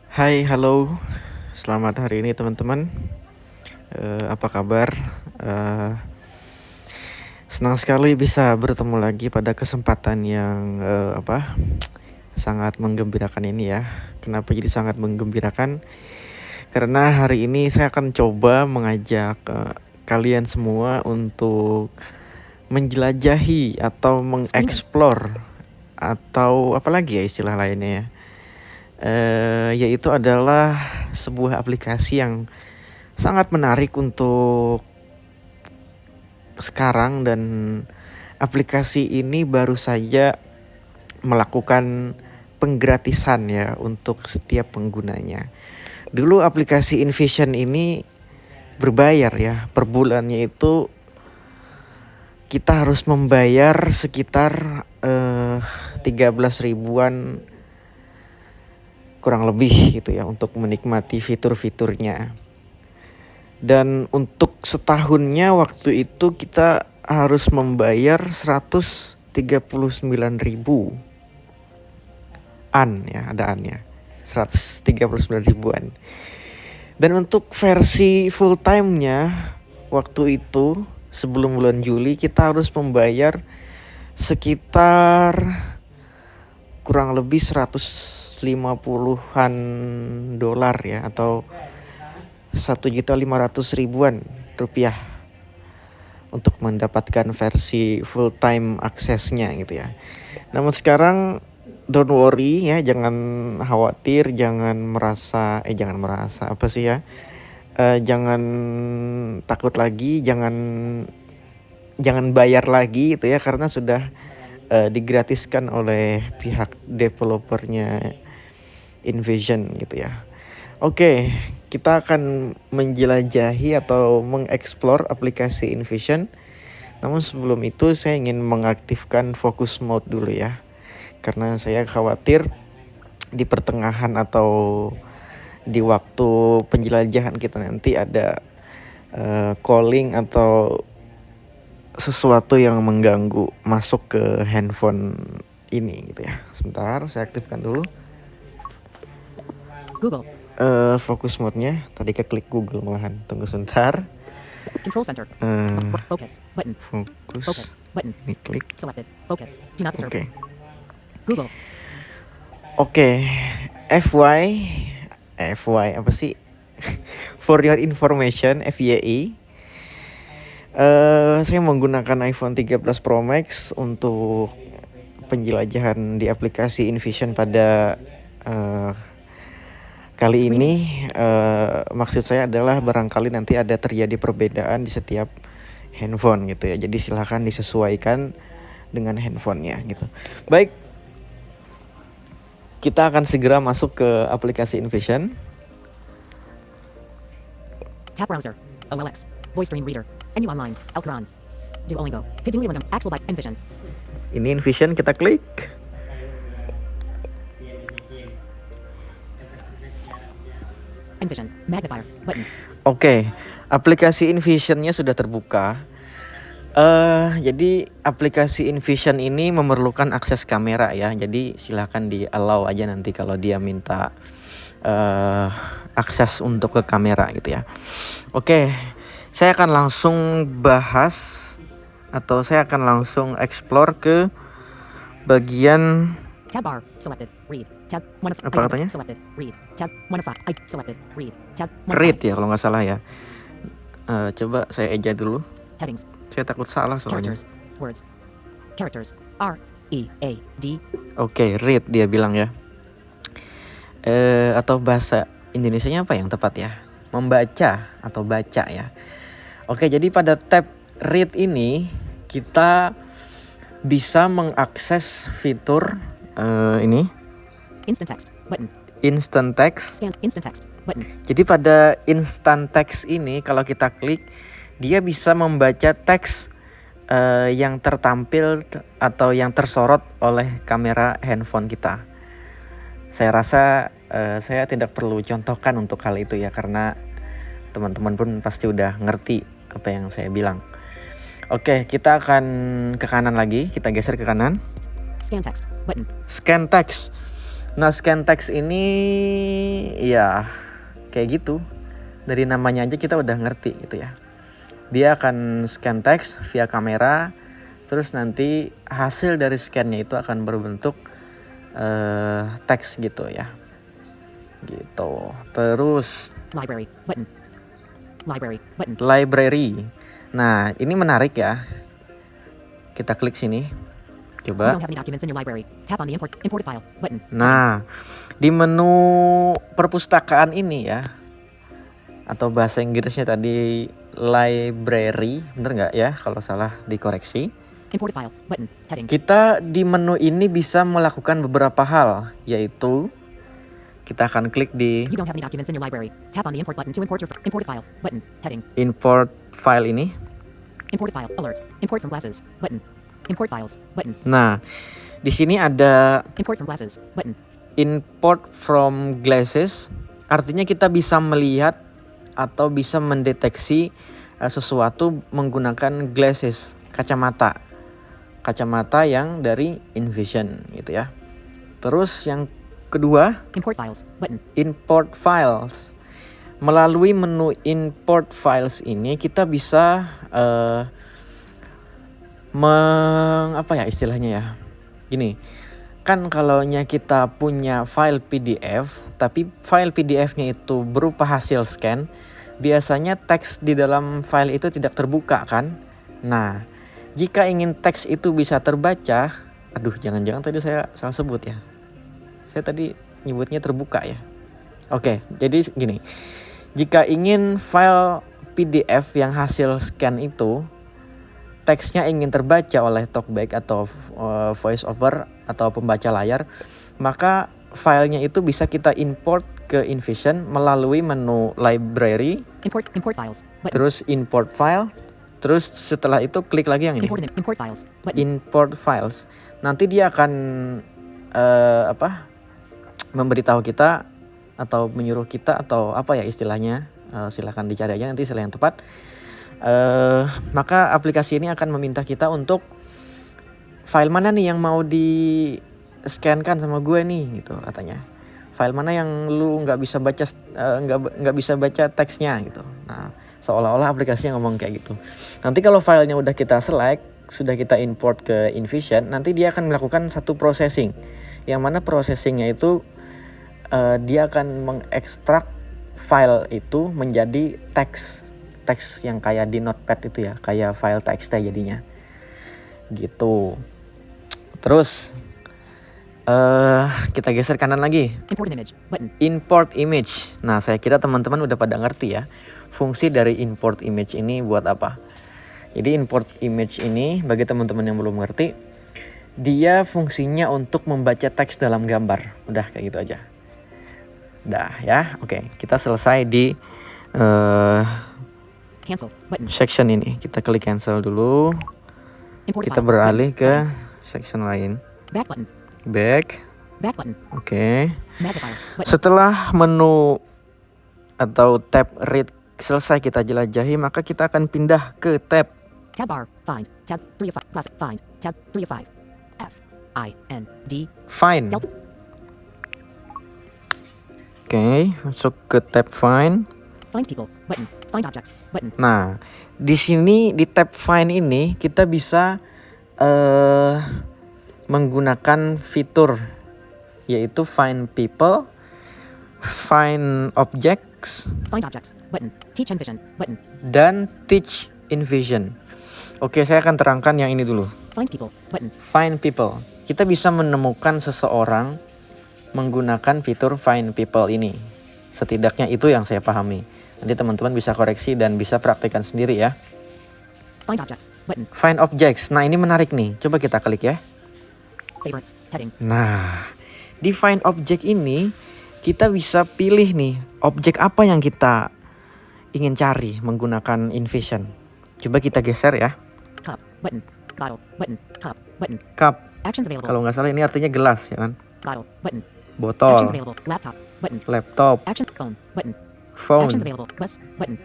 Hai, halo. Selamat hari ini teman-teman. Apa kabar? Eh, Senang sekali bisa bertemu lagi pada kesempatan yang sangat menggembirakan ini ya. Kenapa jadi sangat menggembirakan? Karena hari ini saya akan coba mengajak kalian semua untuk menjelajahi atau mengeksplor atau apalagi ya istilah lainnya ya. Yaitu adalah sebuah aplikasi yang sangat menarik untuk sekarang, dan aplikasi ini baru saja melakukan penggratisan ya untuk setiap penggunanya. Dulu aplikasi InVision ini berbayar ya, per bulannya itu kita harus membayar sekitar 13 ribuan kurang lebih gitu ya untuk menikmati fitur-fiturnya. Dan untuk setahunnya waktu itu kita harus membayar 139 ribu an ya, ada annya 139 ribuan. Dan untuk versi full time-nya waktu itu sebelum bulan Juli kita harus membayar sekitar kurang lebih 150-an dolar ya, atau 1.500.000-an rupiah untuk mendapatkan versi full time aksesnya gitu ya. Namun sekarang don't worry ya, jangan khawatir, jangan merasa apa sih ya? Jangan takut lagi, jangan bayar lagi gitu ya, karena sudah digratiskan oleh pihak developernya InVision gitu ya. Oke, kita akan menjelajahi atau mengeksplor aplikasi InVision. Namun sebelum itu saya ingin mengaktifkan focus mode dulu ya. Karena saya khawatir di pertengahan atau di waktu penjelajahan kita nanti ada calling atau sesuatu yang mengganggu masuk ke handphone ini gitu ya. Sebentar, saya aktifkan dulu Google. Fokus mode-nya. Tadi klik Google malahan. Tunggu sebentar. Control center. Focus button. Focus button. Ini klik. Selected. Focus. Do not disturb. Oke. Google. Oke. FY apa sih? For your information, FYI. Saya menggunakan iPhone 13 Pro Max untuk penjelajahan di aplikasi InVision pada kali ini. Maksud saya adalah barangkali nanti ada terjadi perbedaan di setiap handphone gitu ya. Jadi silahkan disesuaikan dengan handphonenya gitu. Baik, kita akan segera masuk ke aplikasi InVision. Tab browser. OLX. Voice stream reader. NU online. Elcron. Duolingo. Piduliwindom. Axel by InVision. Ini InVision, kita klik. InVision. Magnifier. Button. Oke, aplikasi InVision-nya sudah terbuka. Jadi aplikasi InVision ini memerlukan akses kamera ya. Jadi silahkan di allow aja nanti kalau dia minta akses untuk ke kamera gitu ya. Oke, saya akan langsung bahas atau saya akan langsung explore ke bagian Tab bar. Selected. Read. Tab 1 of apa katanya? Selected. Read. Tab 1 of 5. Selected. Read. Tab 1 of Read 5. ya kalau nggak salah ya. Coba saya eja dulu. Headings. Saya takut salah soalnya. Characters. Words. Characters. R. E. A. D. Oke, read dia bilang ya. Atau bahasa Indonesianya apa yang tepat ya? Membaca atau baca ya. Oke, jadi pada tab read ini kita bisa mengakses fitur ini Instant text. Button. instant text. Scan. Instant text. Button. Jadi pada instant text ini kalau kita klik, dia bisa membaca teks yang tertampil atau yang tersorot oleh kamera handphone kita. Saya rasa saya tidak perlu contohkan untuk hal itu ya, karena teman-teman pun pasti udah ngerti apa yang saya bilang. Oke, kita akan ke kanan lagi, kita geser ke kanan. Scan text. Button. Scan text. Nah, scan text ini ya kayak gitu. Dari namanya aja kita udah ngerti gitu ya. Dia akan scan text via kamera, terus nanti hasil dari scannya itu akan berbentuk teks gitu ya. Gitu. Terus Library button. Library button. library. Nah, ini menarik ya. Kita klik sini. You Coba. don't have any documents in your library. Tap on the import a file button. Nah, di menu perpustakaan ini ya, atau bahasa Inggrisnya tadi library, bener nggak ya? Kalau salah dikoreksi. Import a file button. Heading. Kita di menu ini bisa melakukan beberapa hal, yaitu kita akan klik di You don't have any documents in your library. Tap on the import button to import a file button. Heading. import file ini. Import a file alert. Import from glasses button. Import files button. Nah, di sini ada Import from glasses button. import from glasses, artinya kita bisa melihat atau bisa mendeteksi sesuatu menggunakan glasses, kacamata. Kacamata yang dari InVision gitu ya. Terus yang kedua, Import files button. import files. Melalui menu import files ini kita bisa apa ya istilahnya ya. Gini, kan kalaunya kita punya file PDF, tapi file PDF-nya itu berupa hasil scan, biasanya teks di dalam file itu tidak terbuka kan. Nah, jika ingin teks itu bisa terbaca, aduh jangan-jangan tadi saya salah sebut ya. Saya tadi nyebutnya terbuka ya. Oke, jadi gini. Jika ingin file PDF yang hasil scan itu teksnya ingin terbaca oleh talkback atau voice over atau pembaca layar, maka filenya itu bisa kita import ke InVision melalui menu library, Import files button. terus import file, terus setelah itu klik lagi yang ini, Import files button. import files. Nanti dia akan memberitahu kita atau menyuruh kita atau apa ya istilahnya, silahkan dicari aja nanti istilah yang tepat. Maka aplikasi ini akan meminta kita untuk file mana nih yang mau di scan-kan sama gue nih gitu katanya. File mana yang lu nggak bisa baca nggak bisa baca teksnya gitu. Nah, seolah-olah aplikasinya ngomong kayak gitu. Nanti kalau filenya udah kita select, sudah kita import ke InVision, nanti dia akan melakukan satu processing. Yang mana processingnya itu dia akan mengekstrak file itu menjadi teks yang kayak di notepad itu ya, kayak file TXT jadinya gitu. Terus kita geser kanan lagi, Import an image button. import image. Nah, saya kira teman-teman udah pada ngerti ya fungsi dari import image ini buat apa. Jadi import image ini bagi teman-teman yang belum ngerti, dia fungsinya untuk membaca teks dalam gambar. Udah kayak gitu aja. Udah ya. Oke, kita selesai di Cancel button. section ini. Kita klik cancel dulu. Import Kita file beralih button. ke section lain. Back button. Back. Back button. Oke. Magnifier button. Setelah menu atau tab read selesai kita jelajahi, maka kita akan pindah ke tab Tab bar. Find. Tab 3 of 5. Classic. Find. Tab 3 of 5. F. I. N. D. find. Delta. Oke, masuk ke tab find. Find people button. Find objects button. Nah, di sini di tab find ini kita bisa menggunakan fitur yaitu find people, find objects, Find objects button. Teach InVision button. dan teach InVision. Oke, saya akan terangkan yang ini dulu. Find people button. Find people. Kita bisa menemukan seseorang menggunakan fitur find people ini. Setidaknya itu yang saya pahami. Nanti teman-teman bisa koreksi dan bisa praktikkan sendiri ya. Find objects button. Find objects. Nah, ini menarik nih. Coba kita klik ya. Favorites heading. Nah, di find object ini kita bisa pilih nih objek apa yang kita ingin cari menggunakan InVision. Coba kita geser ya. Cup button. Bottle button. Cup button. Cup. Actions available. Kalau nggak salah ini artinya gelas ya kan. Bottle button. Actions Botol, available. Laptop button. laptop, Action phone button. phone. Actions available. Bus button.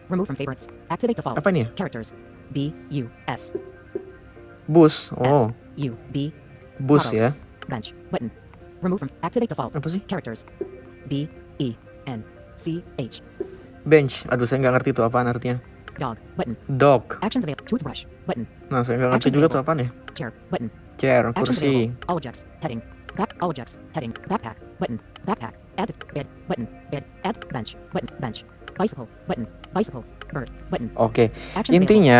Remove from favorites. Activate default. Apa ini ya? Characters. B U S Bus. S Oh, U B. bus Auto. ya. Bench button. Remove from activate default. Apa sih? Characters. B E N C H. Bench. Aduh, saya nggak ngerti itu apaan artinya. Dog button. Dog. Actions available. Toothbrush button. Nah, saya nggak ngerti Actions juga tuh available. apaan ya. Chair button. Chair, Actions kursi. available. All objects. Heading. Back. All objects. Heading. Backpack button. Backpack. Add bed button. Bed. Add bench button. Bench. Bicycle button. Bicycle. Bird button. Oke. Actions available. Intinya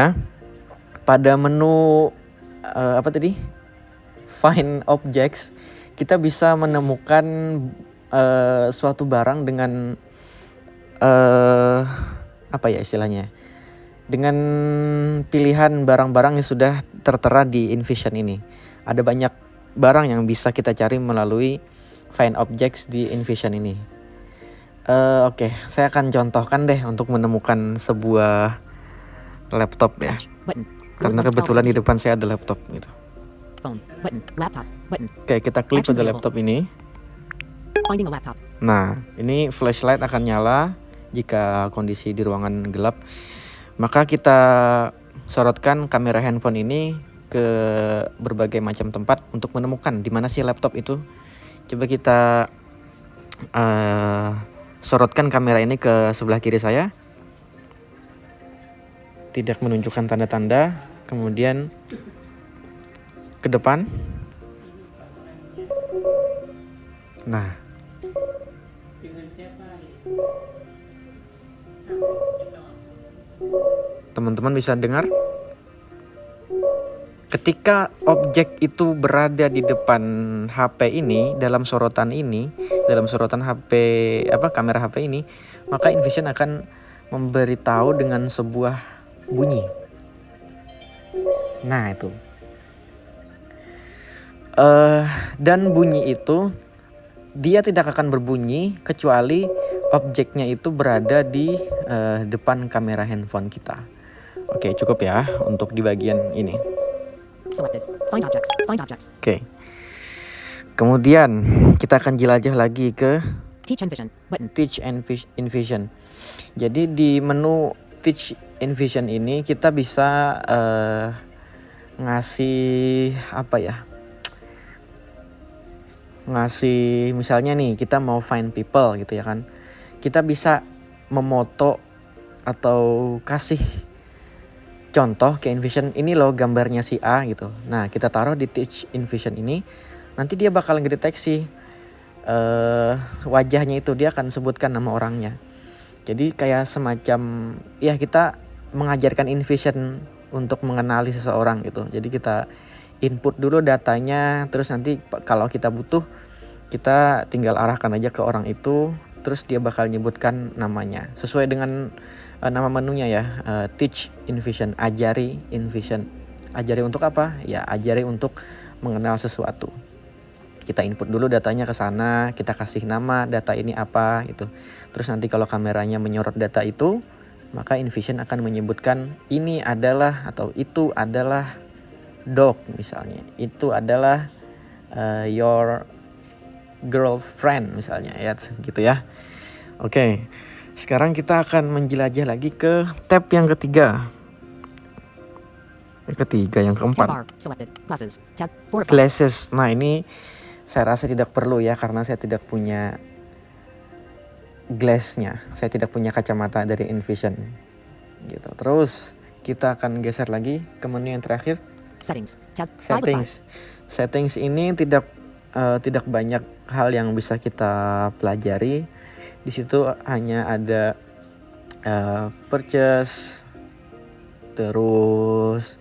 pada menu apa tadi? Find objects, kita bisa menemukan suatu barang dengan apa ya istilahnya? Dengan pilihan barang-barang yang sudah tertera di InVision ini. Ada banyak barang yang bisa kita cari melalui Find Objects di InVision ini. Oke, saya akan contohkan deh untuk menemukan sebuah laptop ya. Bench button. Karena kebetulan di depan saya ada laptop gitu. Phone button. Laptop button. Oke, kita klik Actions pada available. laptop ini. Finding a laptop. Nah, ini flashlight akan nyala jika kondisi di ruangan gelap. Maka kita sorotkan kamera handphone ini ke berbagai macam tempat untuk menemukan di mana sih laptop itu. Coba kita sorotkan kamera ini ke sebelah kiri saya. Tidak menunjukkan tanda-tanda. Kemudian ke depan. Nah, teman-teman bisa dengar? Ketika objek itu berada di depan HP ini, dalam sorotan HP kamera HP ini, maka InVision akan memberitahu dengan sebuah bunyi. Nah, itu. Dan bunyi itu dia tidak akan berbunyi kecuali objeknya itu berada di depan kamera handphone kita. Oke, cukup ya untuk di bagian ini. Selected. Find objects. Find objects. Oke. Kemudian kita akan jelajah lagi ke Teach InVision button. Teach InVision. Jadi di menu Teach InVision ini kita bisa ngasih apa ya? Ngasih misalnya nih kita mau find people gitu ya kan. Kita bisa memoto atau kasih contoh ke InVision, ini loh gambarnya si A gitu. Nah, kita taruh di Teach InVision ini, nanti dia bakal ngedeteksi wajahnya itu, dia akan sebutkan nama orangnya. Jadi kayak semacam ya kita mengajarkan InVision untuk mengenali seseorang gitu. Jadi kita input dulu datanya, terus nanti kalau kita butuh kita tinggal arahkan aja ke orang itu, terus dia bakal nyebutkan namanya sesuai dengan nama menunya ya. Teach InVision, ajari InVision. Ajari untuk apa? Ya ajari untuk mengenal sesuatu. Kita input dulu datanya ke sana, kita kasih nama data ini apa gitu. Terus nanti kalau kameranya menyorot data itu, maka InVision akan menyebutkan ini adalah atau itu adalah dog misalnya. Itu adalah your girlfriend misalnya ya gitu ya. Oke. Sekarang kita akan menjelajah lagi ke tab yang ketiga. Yang Tab keempat. bar. Selected. Classes. Tab 4 of 5. Glasses. Nah, ini saya rasa tidak perlu ya karena saya tidak punya glassnya. Saya tidak punya kacamata dari InVision. Gitu. Terus kita akan geser lagi ke menu yang terakhir. Settings. Tab 5 of 5. Settings ini tidak banyak hal yang bisa kita pelajari. Di situ hanya ada purchase, terus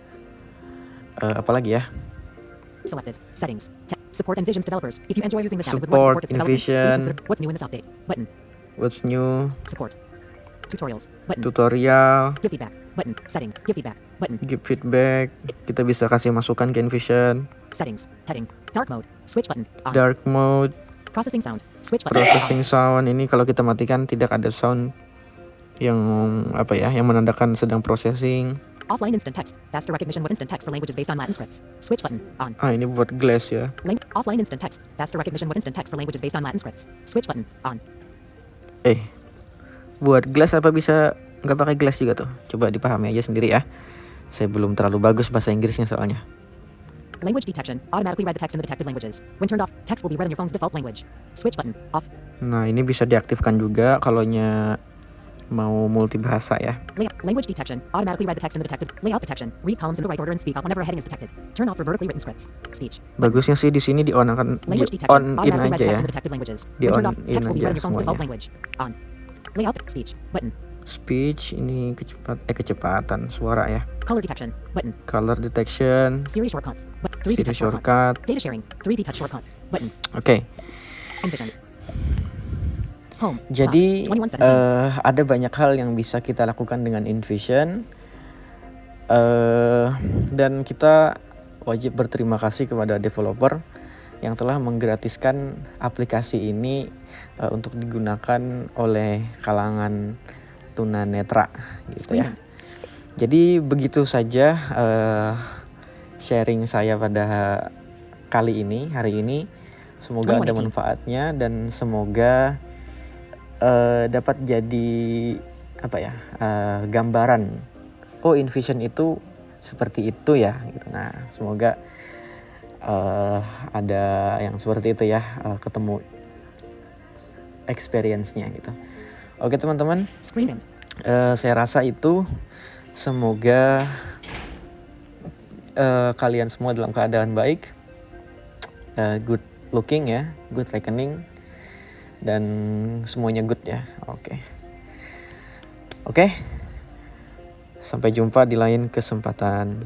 apa lagi ya? Selected. Settings. Support InVision's developers. If you enjoy using this app and would Support like to support its development, please InVision. consider what's new in this update button. What's new? Support. Tutorials button. Tutorial, Give feedback button. Setting. Give feedback button. give feedback. Kita bisa kasih masukan ke InVision. Settings. Heading. Dark mode. Switch button. On. Dark mode, Processing sound. Switch button. processing sound. Ini kalau kita matikan tidak ada sound yang apa ya, yang menandakan sedang processing. Offline instant text. Faster recognition with instant text for languages based on Latin scripts. Switch button. On. Ini buat glass ya. Offline instant text. Faster recognition with instant text for languages based on Latin scripts. Switch button. On. Buat glass apa bisa nggak pakai glass juga tuh? Coba dipahami aja sendiri ya. Saya belum terlalu bagus bahasa Inggrisnya soalnya. Language detection. Automatically read the text in the detected languages. When turned off, text will be read in your phone's default language. Switch button. Off. Nah, ini bisa diaktifkan juga kalau mau multibahasa ya. Language detection. Automatically read the text in the detected. Layout detection. Read columns in the right order and speak out whenever a heading is detected. Turn off for vertically written scripts. Speech. Bagusnya sih di sini di on Language in detection. Automatically read aja text ya. in the detected languages. Di When turned on off, in text will be read in aja your phone's default semuanya. language. On. Layout. Speech. Button. Speech ini kecepatan suara ya. Color detection. Button. Color detection. Siri shortcuts. 3D touch shortcuts. Shortcut. Data sharing. 3D touch shortcuts. Button. Oke. Envision. Home. Jadi 2117. ada banyak hal yang bisa kita lakukan dengan InVision, dan kita wajib berterima kasih kepada developer yang telah menggratiskan aplikasi ini untuk digunakan oleh kalangan tunanetra gitu ya. Jadi begitu saja sharing saya pada hari ini. Semoga ada manfaatnya dan semoga dapat jadi gambaran. Oh, InVision itu seperti itu ya gitu. Nah, semoga ada yang seperti itu ya, ketemu experience-nya gitu. Oke teman-teman, saya rasa itu. Semoga kalian semua dalam keadaan baik, good looking ya, good reckoning, dan semuanya good ya. Oke. Sampai jumpa di lain kesempatan.